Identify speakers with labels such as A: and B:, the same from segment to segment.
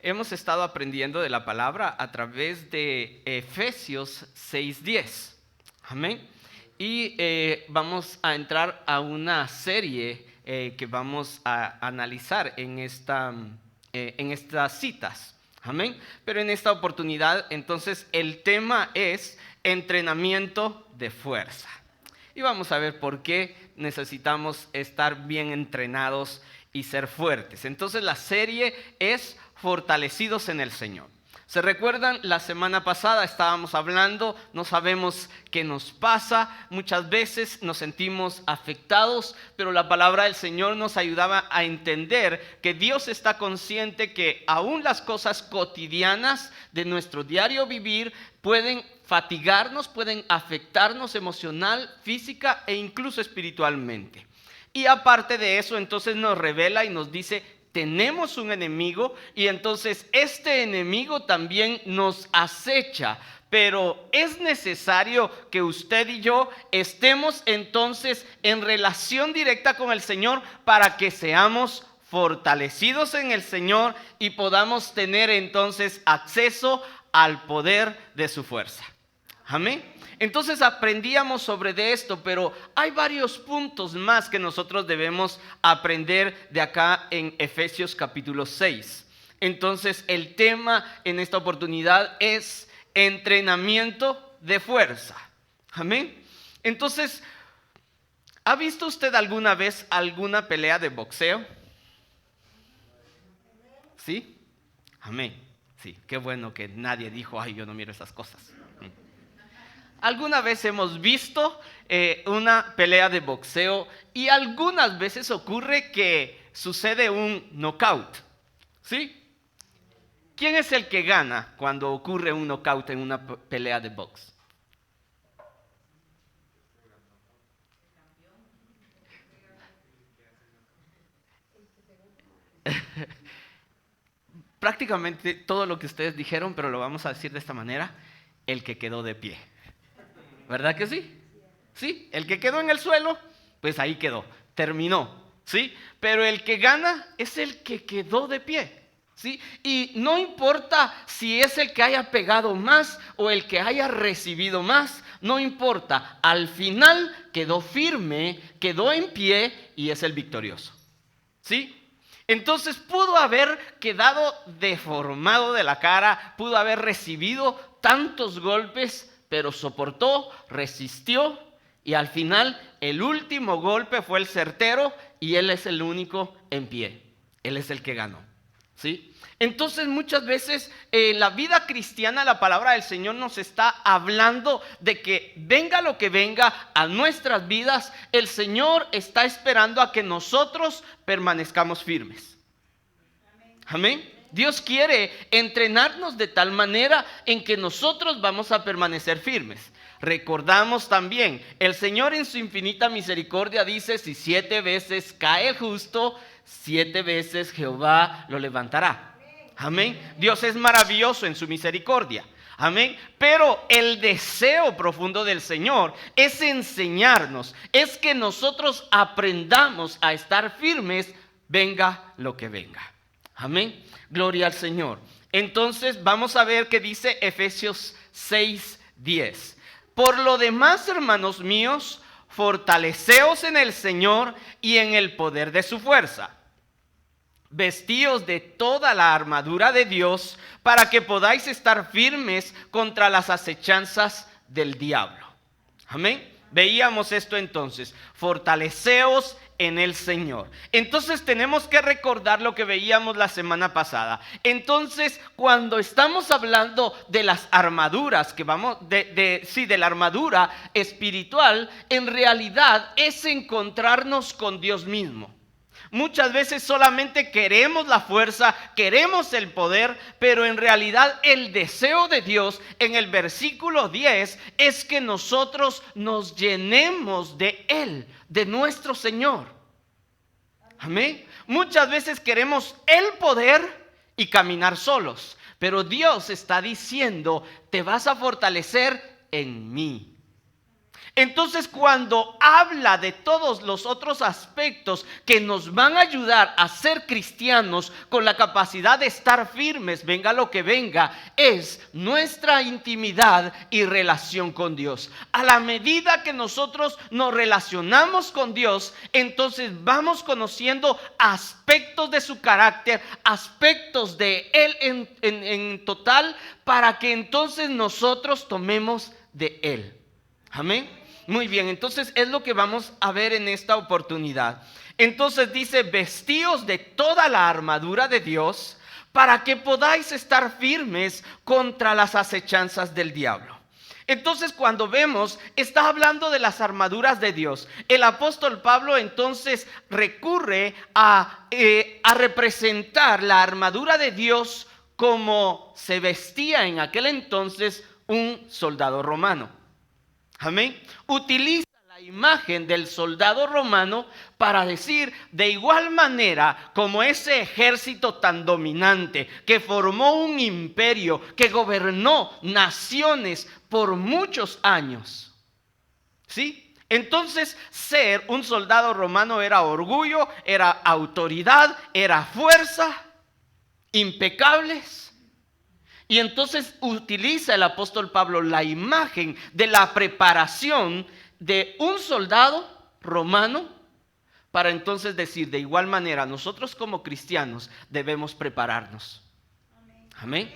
A: Hemos estado aprendiendo de la palabra a través de Efesios 6:10. Amén. Y vamos a entrar a una serie que vamos a analizar en estas citas. Amén. Pero en esta oportunidad, entonces, el tema es entrenamiento de fuerza. Y vamos a ver por qué necesitamos estar bien entrenados y ser fuertes. Entonces, la serie es Fortalecidos en el Señor. ¿Se recuerdan? La semana pasada estábamos hablando, no sabemos qué nos pasa, muchas veces nos sentimos afectados, pero la palabra del Señor nos ayudaba a entender que Dios está consciente que aún las cosas cotidianas de nuestro diario vivir pueden fatigarnos, pueden afectarnos emocional, física e incluso espiritualmente. Y aparte de eso, entonces nos revela y nos dice: tenemos un enemigo y entonces este enemigo también nos acecha, pero es necesario que usted y yo estemos entonces en relación directa con el Señor para que seamos fortalecidos en el Señor y podamos tener entonces acceso al poder de su fuerza. Amén. Entonces aprendíamos sobre de esto, pero hay varios puntos más que nosotros debemos aprender de acá en Efesios capítulo 6. Entonces el tema en esta oportunidad es entrenamiento de fuerza. Amén. Entonces, ¿ha visto usted alguna vez alguna pelea de boxeo? ¿Sí? Amén. Sí, qué bueno que nadie dijo: ay, yo no miro esas cosas. Alguna vez hemos visto una pelea de boxeo y algunas veces ocurre que sucede un knockout, ¿sí? ¿Quién es el que gana cuando ocurre un knockout en una pelea de box? Prácticamente todo lo que ustedes dijeron, pero lo vamos a decir de esta manera: el que quedó de pie. ¿Verdad que sí? Sí, el que quedó en el suelo, pues ahí quedó, terminó, ¿sí? Pero el que gana es el que quedó de pie, ¿sí? Y no importa si es el que haya pegado más o el que haya recibido más, no importa, al final quedó firme, quedó en pie y es el victorioso, ¿sí? Entonces pudo haber quedado deformado de la cara, pudo haber recibido tantos golpes, pero soportó, resistió y al final el último golpe fue el certero y él es el único en pie. Él es el que ganó, ¿sí? Entonces muchas veces en la vida cristiana la palabra del Señor nos está hablando de que venga lo que venga a nuestras vidas, el Señor está esperando a que nosotros permanezcamos firmes. Amén. Dios quiere entrenarnos de tal manera en que nosotros vamos a permanecer firmes. Recordamos también, el Señor en su infinita misericordia dice: si 7 veces cae el justo, 7 veces Jehová lo levantará. Amén. Dios es maravilloso en su misericordia. Amén. Pero el deseo profundo del Señor es enseñarnos, es que nosotros aprendamos a estar firmes, venga lo que venga. Amén. Gloria al Señor. Entonces vamos a ver qué dice Efesios 6:10. Por lo demás, hermanos míos, fortaleceos en el Señor y en el poder de su fuerza. Vestíos de toda la armadura de Dios para que podáis estar firmes contra las acechanzas del diablo. Amén. Veíamos esto entonces: fortaleceos en el Señor. Entonces tenemos que recordar lo que veíamos la semana pasada. Entonces, cuando estamos hablando de las armaduras, que vamos de la armadura espiritual, en realidad es encontrarnos con Dios mismo. Muchas veces solamente queremos la fuerza, queremos el poder, pero en realidad el deseo de Dios en el versículo 10 es que nosotros nos llenemos de Él, de nuestro Señor. Amén. Muchas veces queremos el poder y caminar solos, pero Dios está diciendo: te vas a fortalecer en mí. Entonces, cuando habla de todos los otros aspectos que nos van a ayudar a ser cristianos con la capacidad de estar firmes, venga lo que venga, es nuestra intimidad y relación con Dios. A la medida que nosotros nos relacionamos con Dios, entonces vamos conociendo aspectos de su carácter, aspectos de Él en total, para que entonces nosotros tomemos de Él. Amén. Muy bien, entonces es lo que vamos a ver en esta oportunidad. Entonces dice, vestíos de toda la armadura de Dios para que podáis estar firmes contra las acechanzas del diablo. Entonces, cuando vemos, está hablando de las armaduras de Dios. El apóstol Pablo entonces recurre a representar la armadura de Dios como se vestía en aquel entonces un soldado romano. Amén. Utiliza la imagen del soldado romano para decir, de igual manera como ese ejército tan dominante que formó un imperio, que gobernó naciones por muchos años. ¿Sí? Entonces, ser un soldado romano era orgullo, era autoridad, era fuerza, impecables. Y entonces utiliza el apóstol Pablo la imagen de la preparación de un soldado romano para entonces decir, de igual manera, nosotros como cristianos debemos prepararnos. Amén.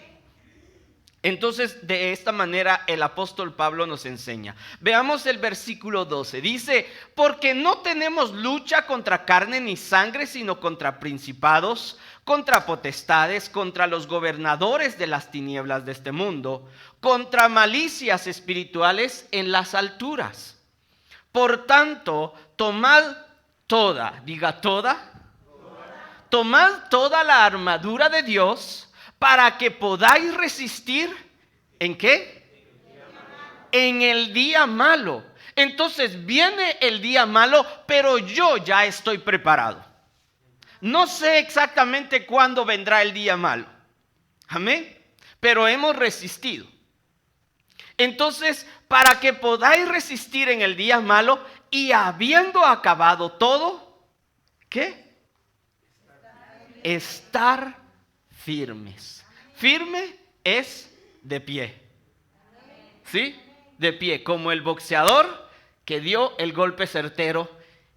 A: Entonces, de esta manera el apóstol Pablo nos enseña. Veamos el versículo 12. Dice, porque no tenemos lucha contra carne ni sangre, sino contra principados, contra potestades, contra los gobernadores de las tinieblas de este mundo, contra malicias espirituales en las alturas. Por tanto, tomad toda, diga toda, tomad toda la armadura de Dios para que podáis resistir, ¿en qué? En el día malo. Entonces viene el día malo, pero yo ya estoy preparado. No sé exactamente cuándo vendrá el día malo. Amén. Pero hemos resistido. Entonces, para que podáis resistir en el día malo y habiendo acabado todo, ¿qué? Estar firmes. Firme es de pie. ¿Sí? De pie, como el boxeador que dio el golpe certero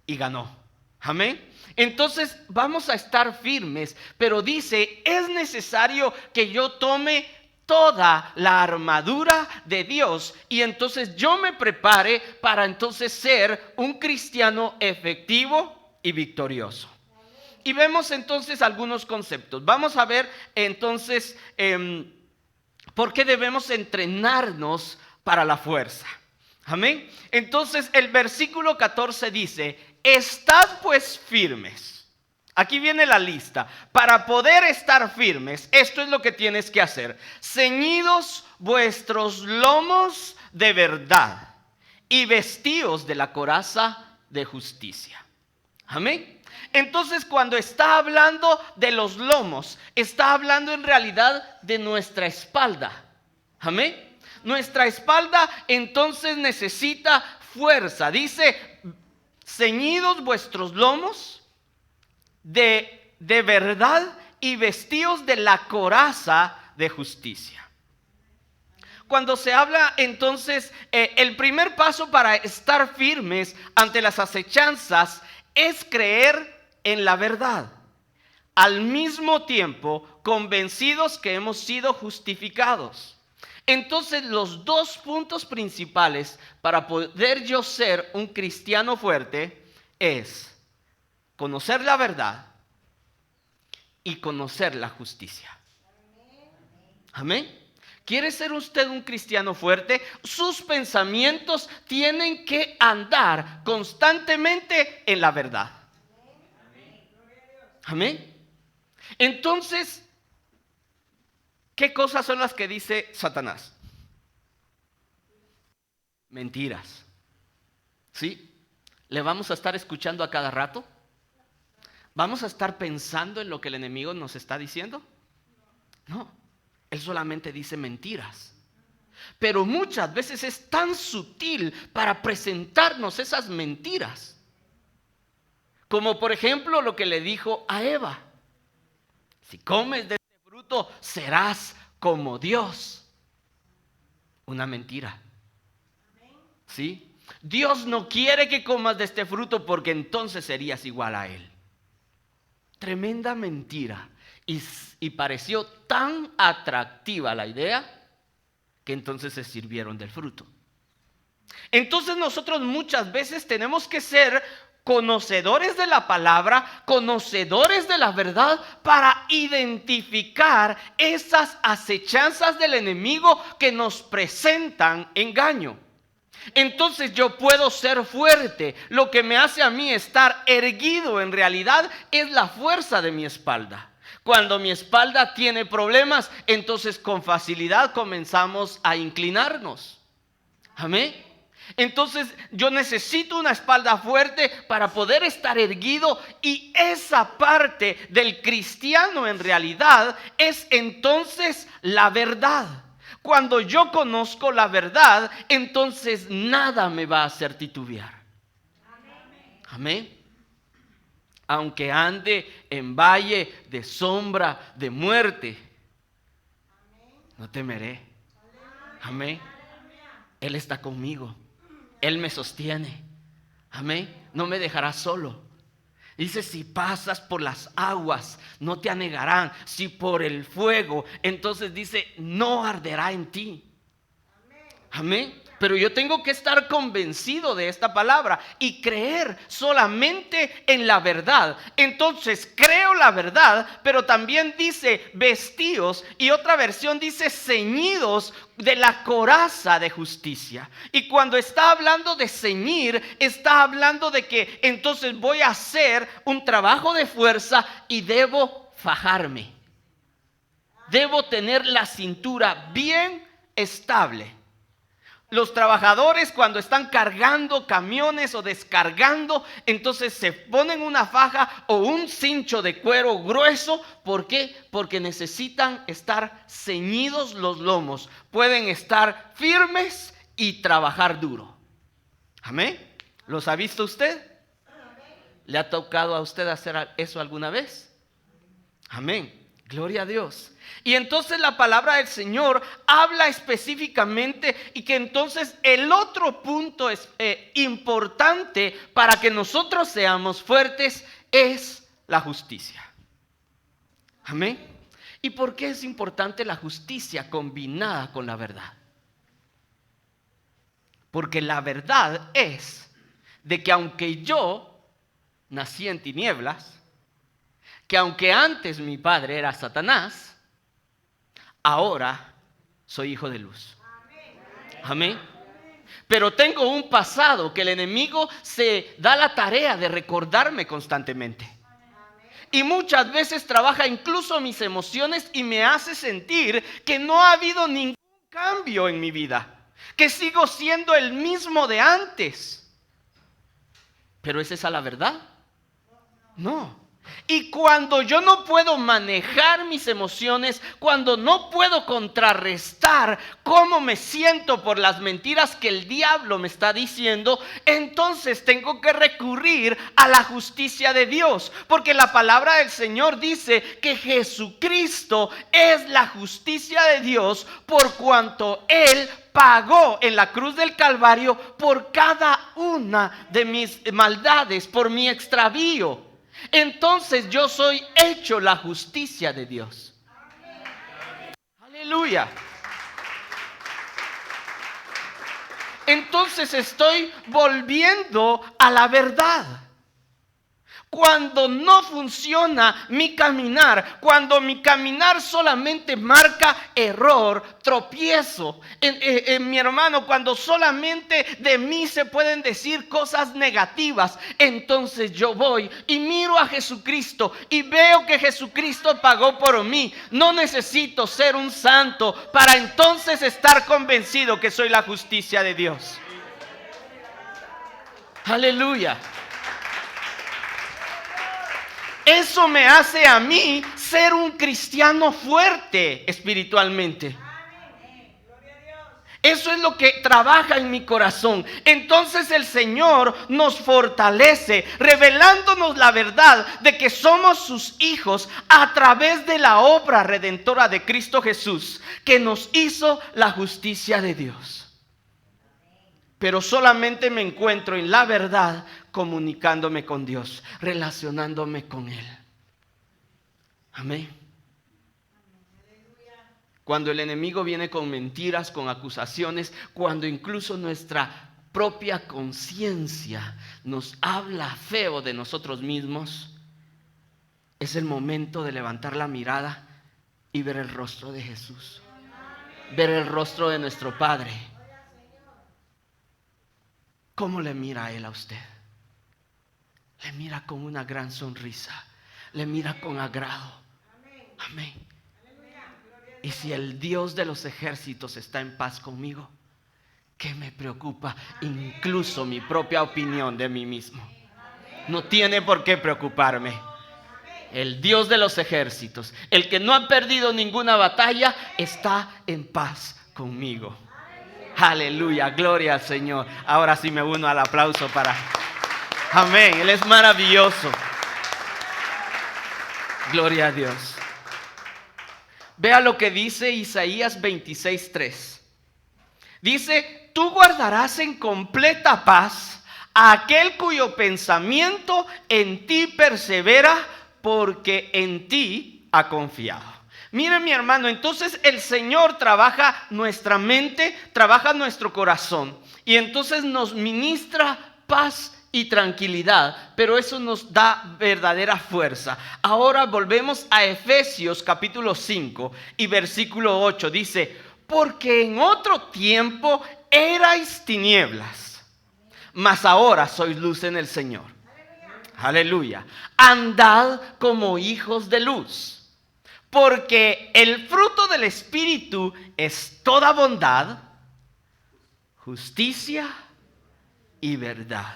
A: y ganó. Amén. Entonces vamos a estar firmes, pero dice, es necesario que yo tome toda la armadura de Dios y entonces yo me prepare para entonces ser un cristiano efectivo y victorioso. Y vemos entonces algunos conceptos. Vamos a ver entonces por qué debemos entrenarnos para la fuerza. Amén. Entonces el versículo 14 dice, estad pues firmes. Aquí viene la lista. Para poder estar firmes, esto es lo que tienes que hacer. Ceñidos vuestros lomos de verdad y vestíos de la coraza de justicia. Amén. Entonces, cuando está hablando de los lomos, está hablando en realidad de nuestra espalda. Amén. Nuestra espalda entonces necesita fuerza. Dice, ceñidos vuestros lomos de verdad y vestidos de la coraza de justicia. Cuando se habla entonces, el primer paso para estar firmes ante las acechanzas es creer en la verdad. Al mismo tiempo, convencidos que hemos sido justificados. Entonces, los dos puntos principales para poder yo ser un cristiano fuerte es conocer la verdad y conocer la justicia. Amén. ¿Quiere ser usted un cristiano fuerte? Sus pensamientos tienen que andar constantemente en la verdad. Amén. Entonces, ¿qué cosas son las que dice Satanás? Mentiras. ¿Sí? ¿Le vamos a estar escuchando a cada rato? ¿Vamos a estar pensando en lo que el enemigo nos está diciendo? No, él solamente dice mentiras. pero muchas veces es tan sutil para presentarnos esas mentiras. Como por ejemplo lo que le dijo a Eva: si comes de este fruto serás como Dios. Una mentira. ¿Sí? Dios no quiere que comas de este fruto porque entonces serías igual a Él. Tremenda mentira. Y pareció tan atractiva la idea que entonces se sirvieron del fruto. Entonces nosotros muchas veces tenemos que ser conocedores de la palabra, conocedores de la verdad, para identificar esas acechanzas del enemigo que nos presentan engaño. Entonces yo puedo ser fuerte. Lo que me hace a mí estar erguido en realidad es la fuerza de mi espalda. Cuando mi espalda tiene problemas, entonces con facilidad comenzamos a inclinarnos. Amén. Entonces yo necesito una espalda fuerte para poder estar erguido, y esa parte del cristiano en realidad es entonces la verdad. Cuando yo conozco la verdad, entonces nada me va a hacer titubear. Amén. Aunque ande en valle de sombra de muerte, no temeré. Amén. Él está conmigo. Él me sostiene. Amén. No me dejará solo. Dice: si pasas por las aguas, no te anegarán. Si por el fuego, entonces dice, no arderá en ti. Amén. Pero yo tengo que estar convencido de esta palabra y creer solamente en la verdad. Entonces creo la verdad, pero también dice vestíos, y otra versión dice ceñidos de la coraza de justicia. Y cuando está hablando de ceñir, está hablando de que entonces voy a hacer un trabajo de fuerza y debo fajarme. Debo tener la cintura bien estable. Los trabajadores, cuando están cargando camiones o descargando, entonces se ponen una faja o un cincho de cuero grueso. ¿Por qué? Porque necesitan estar ceñidos los lomos. Pueden estar firmes y trabajar duro. Amén. ¿Los ha visto usted? ¿Le ha tocado a usted hacer eso alguna vez? Amén. Gloria a Dios. Y entonces la palabra del Señor habla específicamente, y que entonces el otro punto es importante para que nosotros seamos fuertes es la justicia. Amén. ¿Y por qué es importante la justicia combinada con la verdad? Porque la verdad es de que aunque yo nací en tinieblas, que aunque antes mi padre era Satanás, ahora soy hijo de luz. Amén. Pero tengo un pasado que el enemigo se da la tarea de recordarme constantemente. Y muchas veces trabaja incluso mis emociones y me hace sentir que no ha habido ningún cambio en mi vida, que sigo siendo el mismo de antes. ¿Pero es esa la verdad? No. Y cuando yo no puedo manejar mis emociones, cuando no puedo contrarrestar cómo me siento por las mentiras que el diablo me está diciendo, entonces tengo que recurrir a la justicia de Dios. Porque la palabra del Señor dice que Jesucristo es la justicia de Dios, por cuanto Él pagó en la cruz del Calvario por cada una de mis maldades, por mi extravío. Entonces yo soy hecho la justicia de Dios. Aleluya. Entonces estoy volviendo a la verdad. Cuando no funciona mi caminar, cuando mi caminar solamente marca error, tropiezo, mi hermano, cuando solamente de mí se pueden decir cosas negativas, entonces yo voy y miro a Jesucristo y veo que Jesucristo pagó por mí. No necesito ser un santo para entonces estar convencido que soy la justicia de Dios. Aleluya. Eso me hace a mí ser un cristiano fuerte espiritualmente. Eso es lo que trabaja en mi corazón. Entonces el Señor nos fortalece, revelándonos la verdad de que somos sus hijos a través de la obra redentora de Cristo Jesús, que nos hizo la justicia de Dios. Pero solamente me encuentro en la verdad comunicándome con Dios, relacionándome con Él. Amén. Cuando el enemigo viene con mentiras, con acusaciones, cuando incluso nuestra propia conciencia nos habla feo de nosotros mismos, es el momento de levantar la mirada y ver el rostro de Jesús, ver el rostro de nuestro Padre. ¿Cómo le mira Él a usted? Le mira con una gran sonrisa, le mira con agrado. Amén. Y si el Dios de los ejércitos está en paz conmigo, ¿qué me preocupa? Incluso mi propia opinión de mí mismo. No tiene por qué preocuparme. El Dios de los ejércitos, el que no ha perdido ninguna batalla, está en paz conmigo. Aleluya, gloria al Señor. Ahora sí me uno al aplauso para... Amén, Él es maravilloso. Gloria a Dios. Vea lo que dice Isaías 26:3. Dice: tú guardarás en completa paz a aquel cuyo pensamiento en ti persevera, porque en ti ha confiado. Mire, mi hermano, entonces el Señor trabaja nuestra mente, trabaja nuestro corazón, y entonces nos ministra paz y tranquilidad, pero eso nos da verdadera fuerza. Ahora volvemos a Efesios capítulo 5 y versículo 8. Dice: porque en otro tiempo erais tinieblas, mas ahora sois luz en el Señor. Aleluya. Andad como hijos de luz, porque el fruto del Espíritu es toda bondad, justicia y verdad.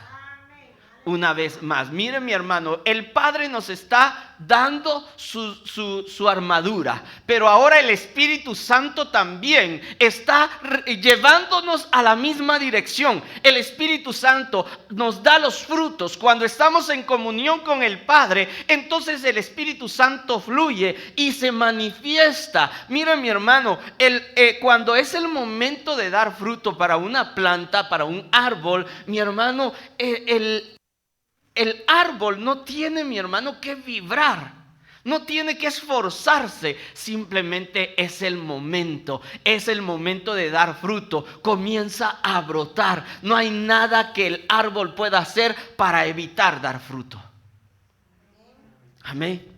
A: Una vez más, mire, mi hermano, el Padre nos está dando su armadura, pero ahora el Espíritu Santo también está llevándonos a la misma dirección. El Espíritu Santo nos da los frutos. Cuando estamos en comunión con el Padre, entonces el Espíritu Santo fluye y se manifiesta. Mire, mi hermano, cuando es el momento de dar fruto para una planta, para un árbol, mi hermano, el árbol no tiene, mi hermano, que vibrar, no tiene que esforzarse, simplemente es el momento de dar fruto, comienza a brotar. No hay nada que el árbol pueda hacer para evitar dar fruto. Amén.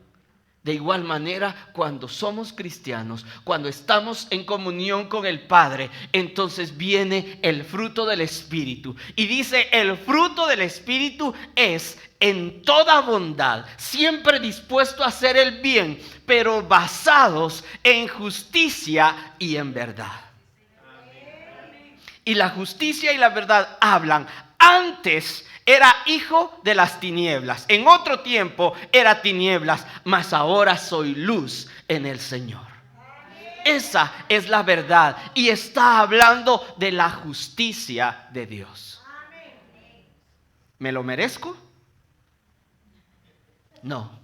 A: De igual manera, cuando somos cristianos, cuando estamos en comunión con el Padre, entonces viene el fruto del Espíritu. Y dice: el fruto del Espíritu es en toda bondad, siempre dispuesto a hacer el bien, pero basados en justicia y en verdad. Y la justicia y la verdad hablan. Antes era hijo de las tinieblas, en otro tiempo era tinieblas, mas ahora soy luz en el Señor. Esa es la verdad y está hablando de la justicia de Dios. ¿Me lo merezco? No,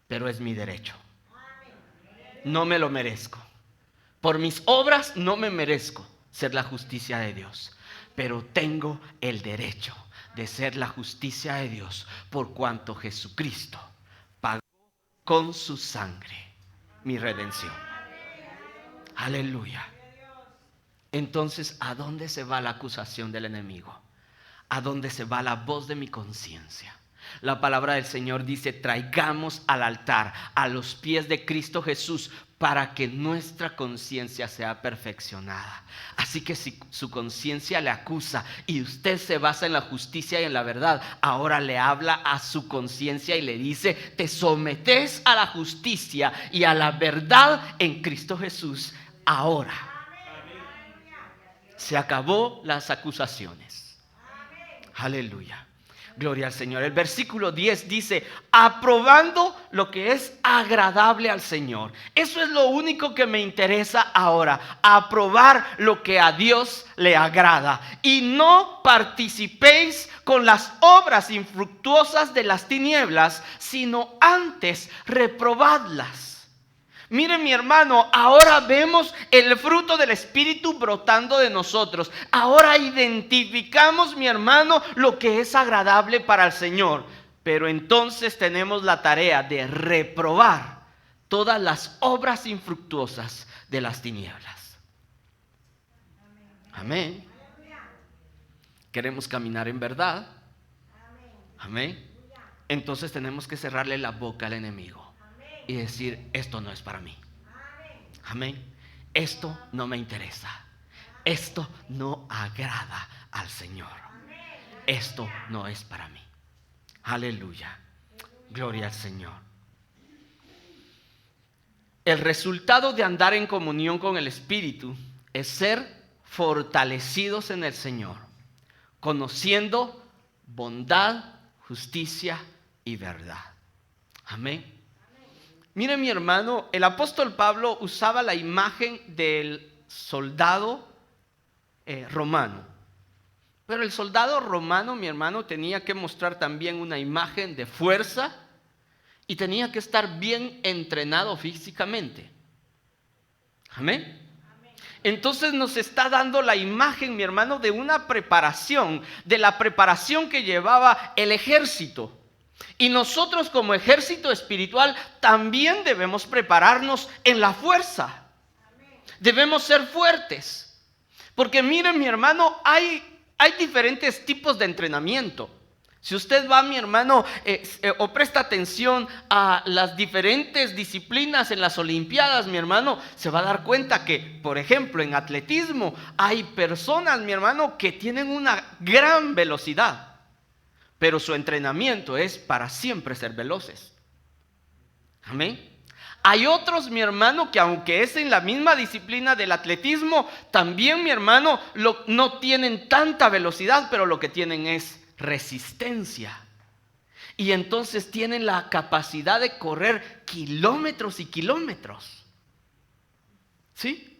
A: pero es mi derecho. No me lo merezco. Por mis obras no me merezco ser la justicia de Dios, pero tengo el derecho de ser la justicia de Dios por cuanto Jesucristo pagó con su sangre mi redención. Aleluya. Entonces, ¿a dónde se va la acusación del enemigo? ¿A dónde se va la voz de mi conciencia? La palabra del Señor dice: traigamos al altar, a los pies de Cristo Jesús, para que nuestra conciencia sea perfeccionada. Así que si su conciencia le acusa y usted se basa en la justicia y en la verdad, ahora le habla a su conciencia y le dice: te sometes a la justicia y a la verdad en Cristo Jesús. Ahora se acabó las acusaciones. Aleluya. Gloria al Señor. El versículo 10 dice, aprobando lo que es agradable al Señor. Eso es lo único que me interesa ahora, aprobar lo que a Dios le agrada. Y no participéis con las obras infructuosas de las tinieblas, sino antes reprobadlas. Mire, mi hermano, ahora vemos el fruto del Espíritu brotando de nosotros. Ahora identificamos, mi hermano, lo que es agradable para el Señor. Pero entonces tenemos la tarea de reprobar todas las obras infructuosas de las tinieblas. Amén. Queremos caminar en verdad. Amén. Entonces tenemos que cerrarle la boca al enemigo y decir, esto no es para mí. Amén. Esto no me interesa. Esto no agrada al Señor. Esto no es para mí. Aleluya. Gloria al Señor. El resultado de andar en comunión con el Espíritu es ser fortalecidos en el Señor, conociendo bondad, justicia y verdad. Amén. Mire, mi hermano, el apóstol Pablo usaba la imagen del soldado romano. Pero el soldado romano, mi hermano, tenía que mostrar también una imagen de fuerza y tenía que estar bien entrenado físicamente. Amén. Entonces nos está dando la imagen, mi hermano, de una preparación, de la preparación que llevaba el ejército. Y nosotros como ejército espiritual también debemos prepararnos en la fuerza. Debemos ser fuertes. Porque miren, mi hermano, hay diferentes tipos de entrenamiento. Si usted va, mi hermano, o presta atención a las diferentes disciplinas en las Olimpiadas, mi hermano, se va a dar cuenta que, por ejemplo, en atletismo hay personas, mi hermano, que tienen una gran velocidad. Pero su entrenamiento es para siempre ser veloces. Amén. Hay otros, mi hermano, que aunque es en la misma disciplina del atletismo, también, mi hermano, no tienen tanta velocidad, pero lo que tienen es resistencia. Y entonces tienen la capacidad de correr kilómetros y kilómetros. ¿Sí?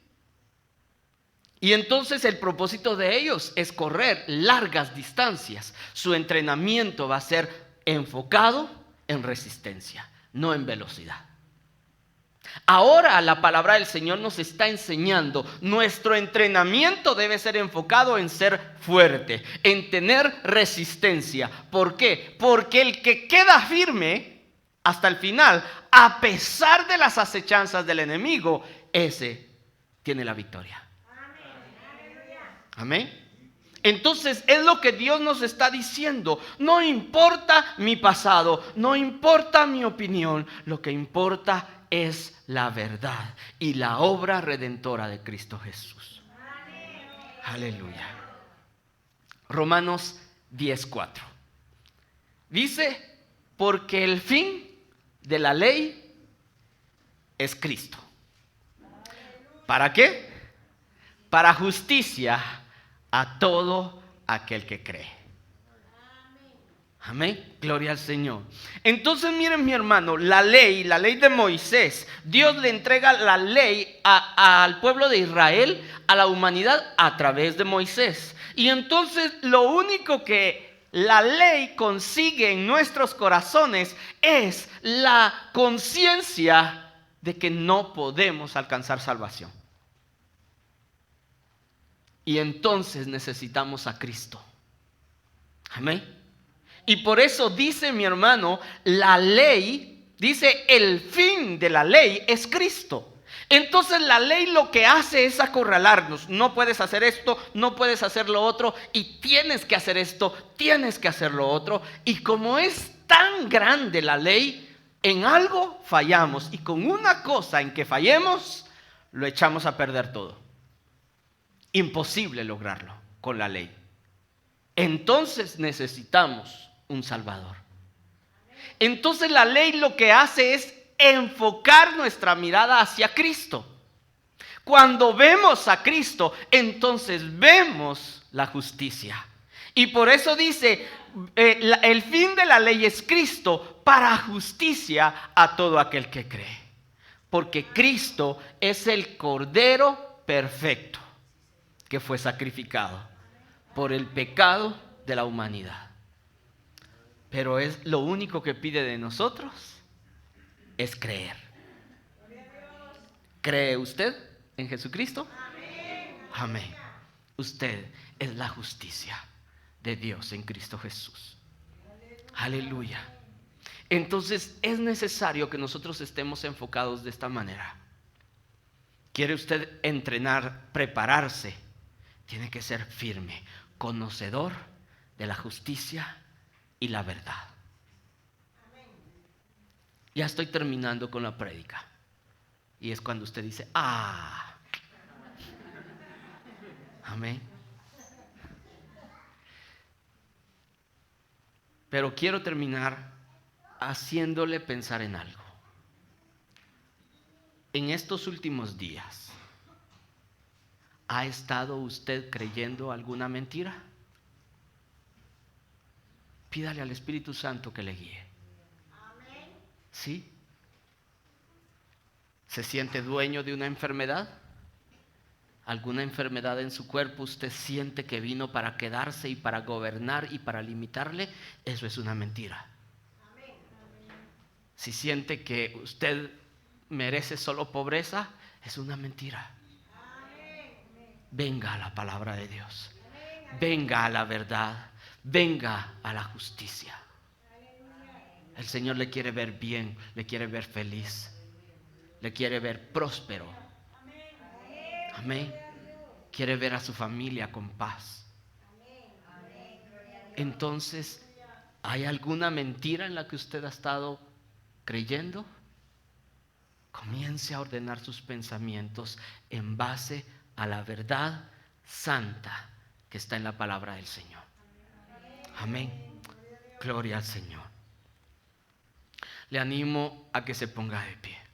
A: Y entonces el propósito de ellos es correr largas distancias. Su entrenamiento va a ser enfocado en resistencia, no en velocidad. Ahora la palabra del Señor nos está enseñando, nuestro entrenamiento debe ser enfocado en ser fuerte, en tener resistencia. ¿Por qué? Porque el que queda firme hasta el final, a pesar de las acechanzas del enemigo, ese tiene la victoria. Amén. Entonces es lo que Dios nos está diciendo. No importa mi pasado, no importa mi opinión, lo que importa es la verdad y la obra redentora de Cristo Jesús. Aleluya. Romanos 10:4 dice, porque el fin de la ley es Cristo. ¿Para qué? Para justicia a todo aquel que cree. Amén. Gloria al Señor. Entonces miren, mi hermano, la ley de Moisés, Dios le entrega la ley al pueblo de Israel, a la humanidad a través de Moisés. Y entonces lo único que la ley consigue en nuestros corazones es la conciencia de que no podemos alcanzar salvación. Y entonces necesitamos a Cristo. Amén. Y por eso dice, mi hermano, la ley, dice el fin de la ley es Cristo. Entonces la ley lo que hace es acorralarnos. No puedes hacer esto, no puedes hacer lo otro, y tienes que hacer esto, tienes que hacer lo otro. Y como es tan grande la ley, en algo fallamos. Y con una cosa en que fallemos, lo echamos a perder todo. Imposible lograrlo con la ley. Entonces necesitamos un Salvador. Entonces la ley lo que hace es enfocar nuestra mirada hacia Cristo. Cuando vemos a Cristo, entonces vemos la justicia. Y por eso dice, el fin de la ley es Cristo para justicia a todo aquel que cree. Porque Cristo es el Cordero perfecto que fue sacrificado por el pecado de la humanidad. Pero es lo único que pide de nosotros es creer. ¿Cree usted en Jesucristo? Amén. Usted es la justicia de Dios en Cristo Jesús. Aleluya. Entonces es necesario que nosotros estemos enfocados de esta manera. ¿Quiere usted entrenar, prepararse? Tiene que ser firme, conocedor de la justicia y la verdad. Ya estoy terminando con la prédica. Y es cuando usted dice, amén. Pero quiero terminar haciéndole pensar en algo. En estos últimos días, ¿ha estado usted creyendo alguna mentira? Pídale al Espíritu Santo que le guíe. ¿Sí? ¿Se siente dueño de una enfermedad? ¿Alguna enfermedad en su cuerpo usted siente que vino para quedarse y para gobernar y para limitarle? Eso es una mentira. Si siente que usted merece solo pobreza, es una mentira. Venga a la palabra de Dios. Venga a la verdad. Venga a la justicia. El Señor le quiere ver bien, le quiere ver feliz, le quiere ver próspero. Amén. Quiere ver a su familia con paz. Entonces, ¿hay alguna mentira en la que usted ha estado creyendo? Comience a ordenar sus pensamientos en base a la verdad santa que está en la palabra del Señor. Amén. Gloria al Señor. Le animo a que se ponga de pie.